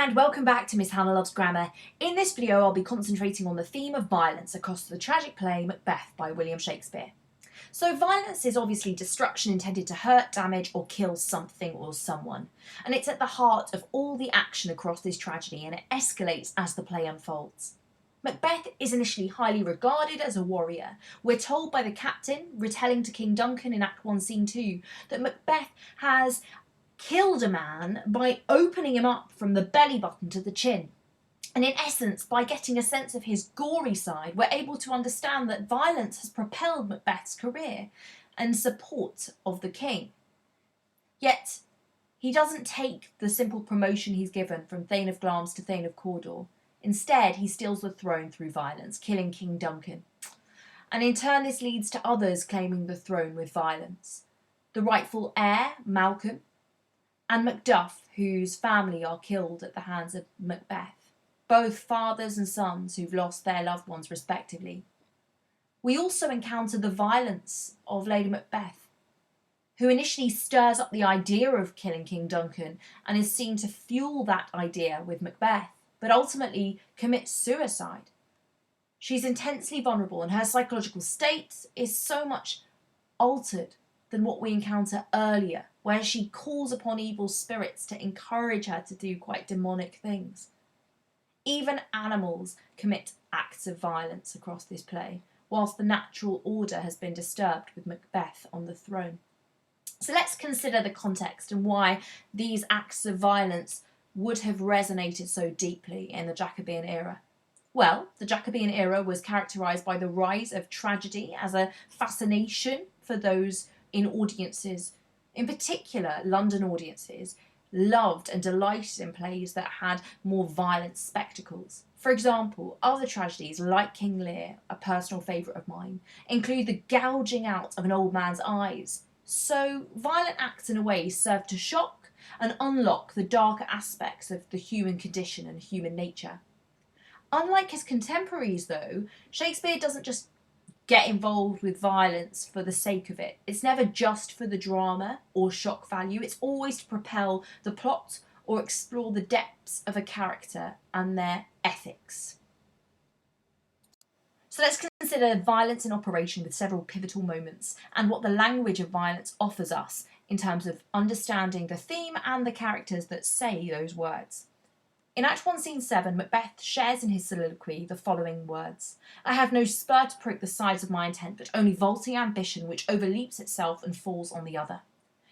And welcome back to Miss Hannah Loves Grammar. In this video I'll be concentrating on the theme of violence across the tragic play Macbeth by William Shakespeare. So violence is obviously destruction intended to hurt, damage or kill something or someone. And it's at the heart of all the action across this tragedy, and it escalates as the play unfolds. Macbeth is initially highly regarded as a warrior. We're told by the captain, retelling to King Duncan in Act 1 Scene 2, that Macbeth has killed a man by opening him up from the belly button to the chin. And in essence, by getting a sense of his gory side, we're able to understand that violence has propelled Macbeth's career and support of the king. Yet, he doesn't take the simple promotion he's given from Thane of Glamis to Thane of Cawdor. Instead, he steals the throne through violence, killing King Duncan. And in turn, this leads to others claiming the throne with violence. The rightful heir, Malcolm, and Macduff, whose family are killed at the hands of Macbeth, both fathers and sons who've lost their loved ones respectively. We also encounter the violence of Lady Macbeth, who initially stirs up the idea of killing King Duncan and is seen to fuel that idea with Macbeth, but ultimately commits suicide. She's intensely vulnerable, and her psychological state is so much altered than what we encounter earlier, where she calls upon evil spirits to encourage her to do quite demonic things. Even animals commit acts of violence across this play, whilst the natural order has been disturbed with Macbeth on the throne. So let's consider the context and why these acts of violence would have resonated so deeply in the Jacobean era. Well, the Jacobean era was characterised by the rise of tragedy as a fascination for those in audiences. In particular, London audiences loved and delighted in plays that had more violent spectacles. For example, other tragedies like King Lear, a personal favourite of mine, include the gouging out of an old man's eyes. So violent acts in a way serve to shock and unlock the darker aspects of the human condition and human nature. Unlike his contemporaries though, Shakespeare doesn't just get involved with violence for the sake of it. It's never just for the drama or shock value. It's always to propel the plot or explore the depths of a character and their ethics. So let's consider violence in operation with several pivotal moments and what the language of violence offers us in terms of understanding the theme and the characters that say those words. In Act 1 Scene 7, Macbeth shares in his soliloquy the following words: "I have no spur to prick the sides of my intent, but only vaulting ambition which overleaps itself and falls on the other."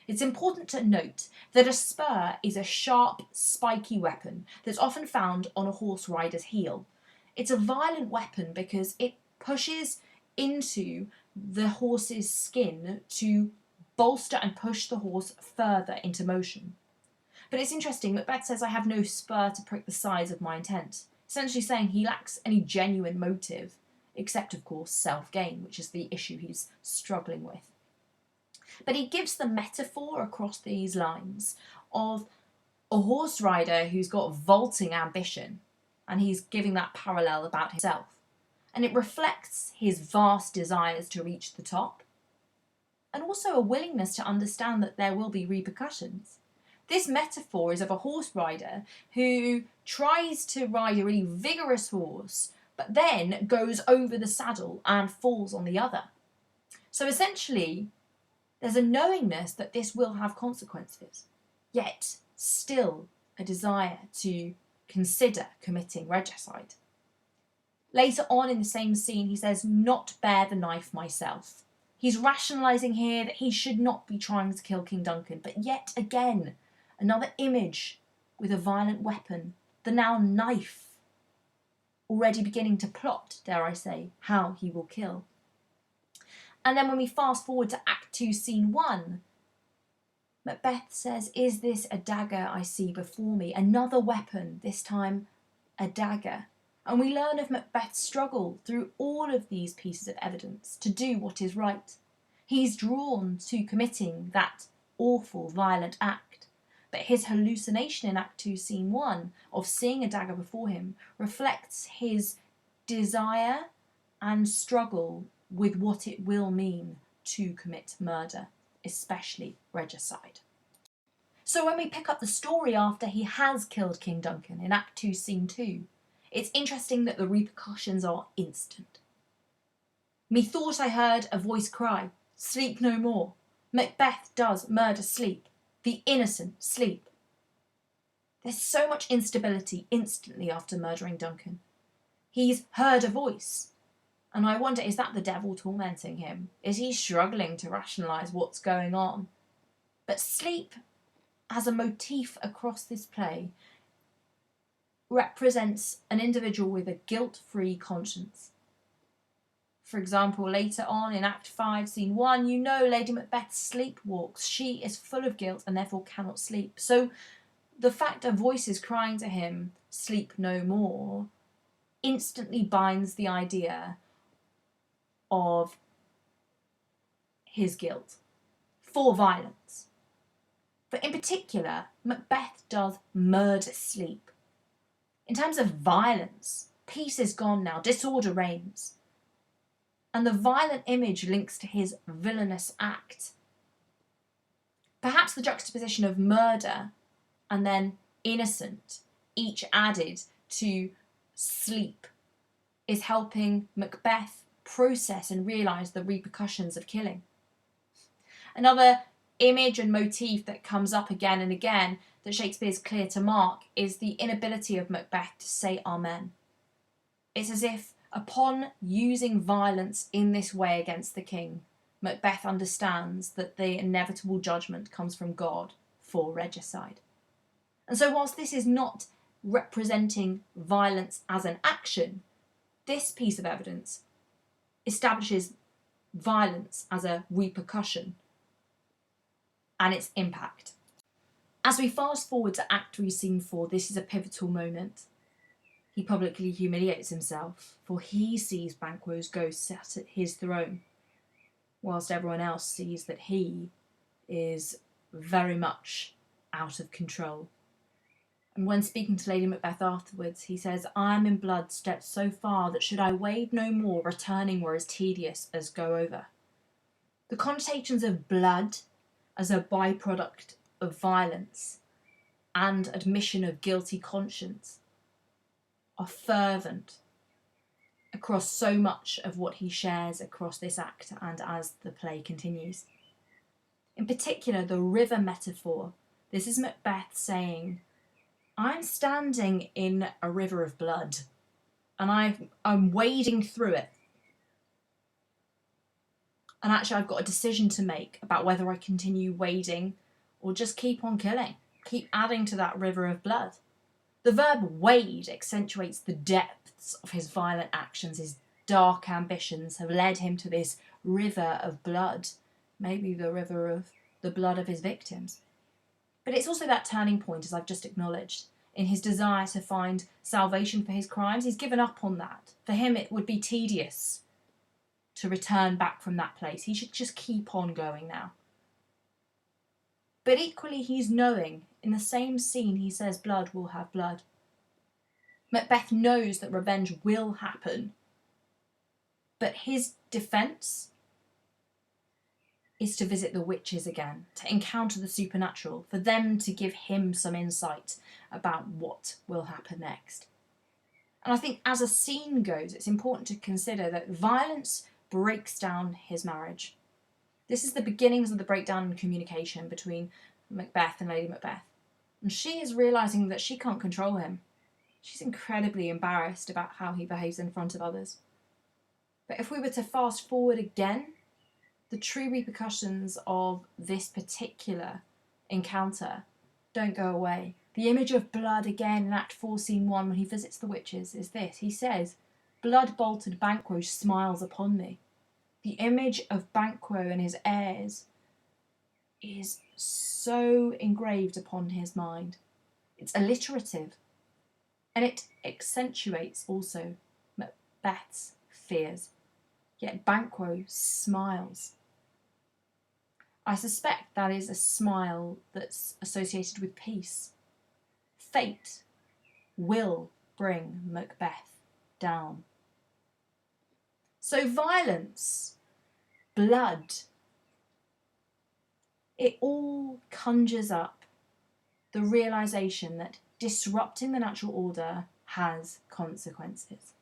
It's important to note that a spur is a sharp, spiky weapon that's often found on a horse rider's heel. It's a violent weapon because it pushes into the horse's skin to bolster and push the horse further into motion. But it's interesting, Macbeth says, "I have no spur to prick the sides of my intent," essentially saying he lacks any genuine motive, except of course self-gain, which is the issue he's struggling with. But he gives the metaphor across these lines of a horse rider who's got vaulting ambition, and he's giving that parallel about himself. And it reflects his vast desires to reach the top, and also a willingness to understand that there will be repercussions. This metaphor is of a horse rider who tries to ride a really vigorous horse, but then goes over the saddle and falls on the other. So essentially, there's a knowingness that this will have consequences, yet still a desire to consider committing regicide. Later on in the same scene, he says, "Not bear the knife myself." He's rationalising here that he should not be trying to kill King Duncan, but yet again, another image with a violent weapon, the now knife, already beginning to plot, dare I say, how he will kill. And then when we fast forward to Act 2, Scene 1, Macbeth says, "Is this a dagger I see before me?" Another weapon, this time a dagger. And we learn of Macbeth's struggle through all of these pieces of evidence to do what is right. He's drawn to committing that awful, violent act. But his hallucination in Act 2, Scene 1 of seeing a dagger before him reflects his desire and struggle with what it will mean to commit murder, especially regicide. So when we pick up the story after he has killed King Duncan in Act 2, Scene 2, it's interesting that the repercussions are instant. Methought I heard a voice cry, "Sleep no more. Macbeth does murder sleep. The innocent sleep." There's so much instability instantly after murdering Duncan. He's heard a voice. And I wonder, is that the devil tormenting him? Is he struggling to rationalise what's going on? But sleep, as a motif across this play, represents an individual with a guilt-free conscience. For example, later on in Act 5, Scene 1, you know Lady Macbeth sleepwalks. She is full of guilt and therefore cannot sleep. So the fact a voice is crying to him, "Sleep no more," instantly binds the idea of his guilt for violence. But in particular, Macbeth does murder sleep. In terms of violence, peace is gone now, disorder reigns. And the violent image links to his villainous act. Perhaps the juxtaposition of murder and then innocent, each added to sleep, is helping Macbeth process and realise the repercussions of killing. Another image and motif that comes up again and again that Shakespeare is clear to mark is the inability of Macbeth to say amen. It's as if upon using violence in this way against the king, Macbeth understands that the inevitable judgment comes from God for regicide. And so whilst this is not representing violence as an action, this piece of evidence establishes violence as a repercussion and its impact. As we fast forward to Act 3, Scene 4, this is a pivotal moment. He publicly humiliates himself, for he sees Banquo's ghost sat at his throne, whilst everyone else sees that he is very much out of control. And when speaking to Lady Macbeth afterwards, he says, "I am in blood stepped so far that should I wade no more, returning were as tedious as go over." The connotations of blood as a byproduct of violence and admission of guilty conscience are fervent across so much of what he shares across this act and as the play continues. In particular, the river metaphor. This is Macbeth saying, "I'm standing in a river of blood and I'm wading through it. And actually I've got a decision to make about whether I continue wading or just keep on killing, keep adding to that river of blood." The verb wade accentuates the depths of his violent actions. His dark ambitions have led him to this river of blood, maybe the river of the blood of his victims. But it's also that turning point, as I've just acknowledged, in his desire to find salvation for his crimes. He's given up on that. For him, it would be tedious to return back from that place. He should just keep on going now. But equally, he's knowing, in the same scene, he says blood will have blood. Macbeth knows that revenge will happen, but his defence is to visit the witches again, to encounter the supernatural, for them to give him some insight about what will happen next. And I think as a scene goes, it's important to consider that violence breaks down his marriage. This is the beginnings of the breakdown in communication between Macbeth and Lady Macbeth. And she is realising that she can't control him. She's incredibly embarrassed about how he behaves in front of others. But if we were to fast forward again, the true repercussions of this particular encounter don't go away. The image of blood again in Act 4, Scene 1, when he visits the witches, is this. He says, "Blood-bolted Banquo smiles upon me." The image of Banquo and his heirs is so engraved upon his mind. It's alliterative, and it accentuates also Macbeth's fears. Yet Banquo smiles. I suspect that is a smile that's associated with peace. Fate will bring Macbeth down. So violence, blood, it all conjures up the realisation that disrupting the natural order has consequences.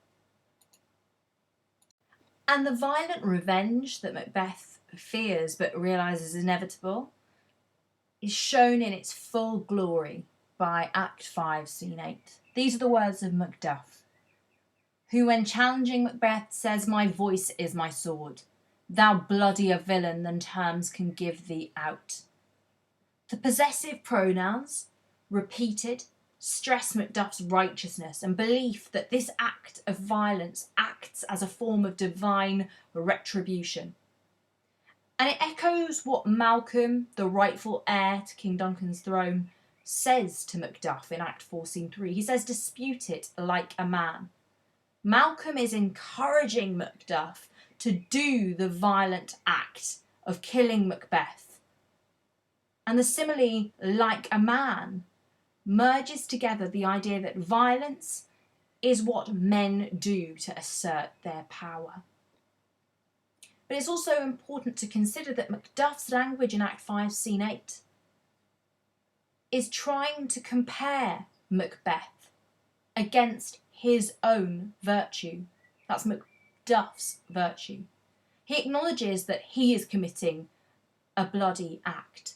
And the violent revenge that Macbeth fears but realises is inevitable is shown in its full glory by Act 5, Scene 8. These are the words of Macduff, who, when challenging Macbeth, says, "My voice is my sword. Thou bloodier villain than terms can give thee out." The possessive pronouns, repeated, stress Macduff's righteousness and belief that this act of violence acts as a form of divine retribution. And it echoes what Malcolm, the rightful heir to King Duncan's throne, says to Macduff in Act 4, Scene 3. He says, "Dispute it like a man." Malcolm is encouraging Macduff to do the violent act of killing Macbeth. And the simile, like a man, merges together the idea that violence is what men do to assert their power. But it's also important to consider that Macduff's language in Act 5, Scene 8 is trying to compare Macbeth against his own virtue. That's Macduff's virtue. He acknowledges that he is committing a bloody act.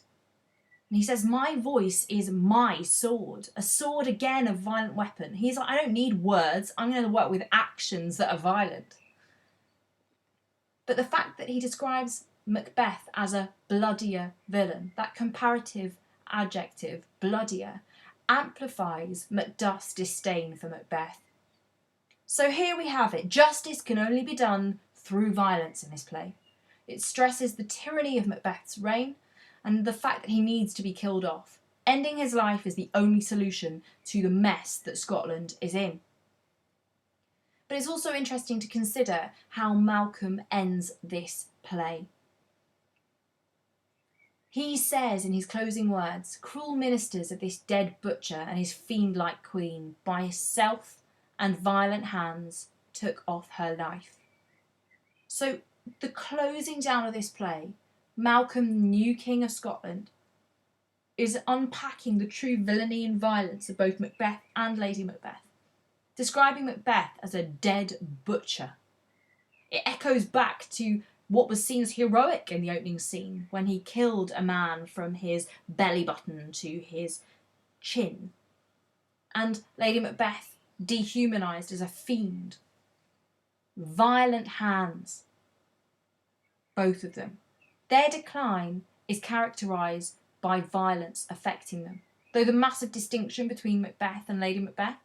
And he says, "My voice is my sword." A sword, again, a violent weapon. He's like, I don't need words. I'm going to work with actions that are violent. But the fact that he describes Macbeth as a bloodier villain, that comparative adjective, bloodier, amplifies Macduff's disdain for Macbeth. So here we have it. Justice can only be done through violence in this play. It stresses the tyranny of Macbeth's reign and the fact that he needs to be killed off. Ending his life is the only solution to the mess that Scotland is in. But it's also interesting to consider how Malcolm ends this play. He says in his closing words, "Cruel ministers of this dead butcher and his fiend-like queen, by self and violent hands took off her life." So the closing down of this play, Malcolm, the new King of Scotland, is unpacking the true villainy and violence of both Macbeth and Lady Macbeth, describing Macbeth as a dead butcher. It echoes back to what was seen as heroic in the opening scene, when he killed a man from his belly button to his chin, and Lady Macbeth dehumanised as a fiend. Violent hands, both of them. Their decline is characterised by violence affecting them, though the massive distinction between Macbeth and Lady Macbeth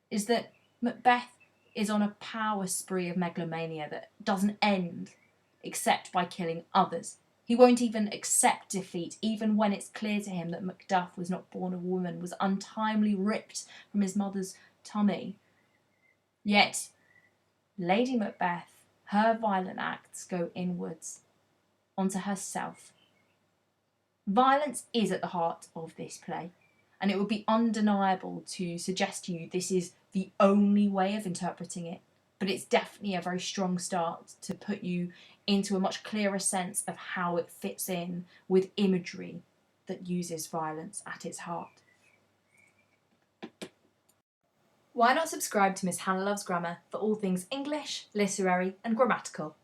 is that Macbeth is on a power spree of megalomania that doesn't end except by killing others. He won't even accept defeat, even when it's clear to him that Macduff was not born a woman, was untimely ripped from his mother's tummy. Yet, Lady Macbeth, her violent acts go inwards, onto herself. Violence is at the heart of this play, and it would be undeniable to suggest to you this is the only way of interpreting it, but it's definitely a very strong start to put you into a much clearer sense of how it fits in with imagery that uses violence at its heart. Why not subscribe to Miss Hannah Loves Grammar for all things English, literary and grammatical?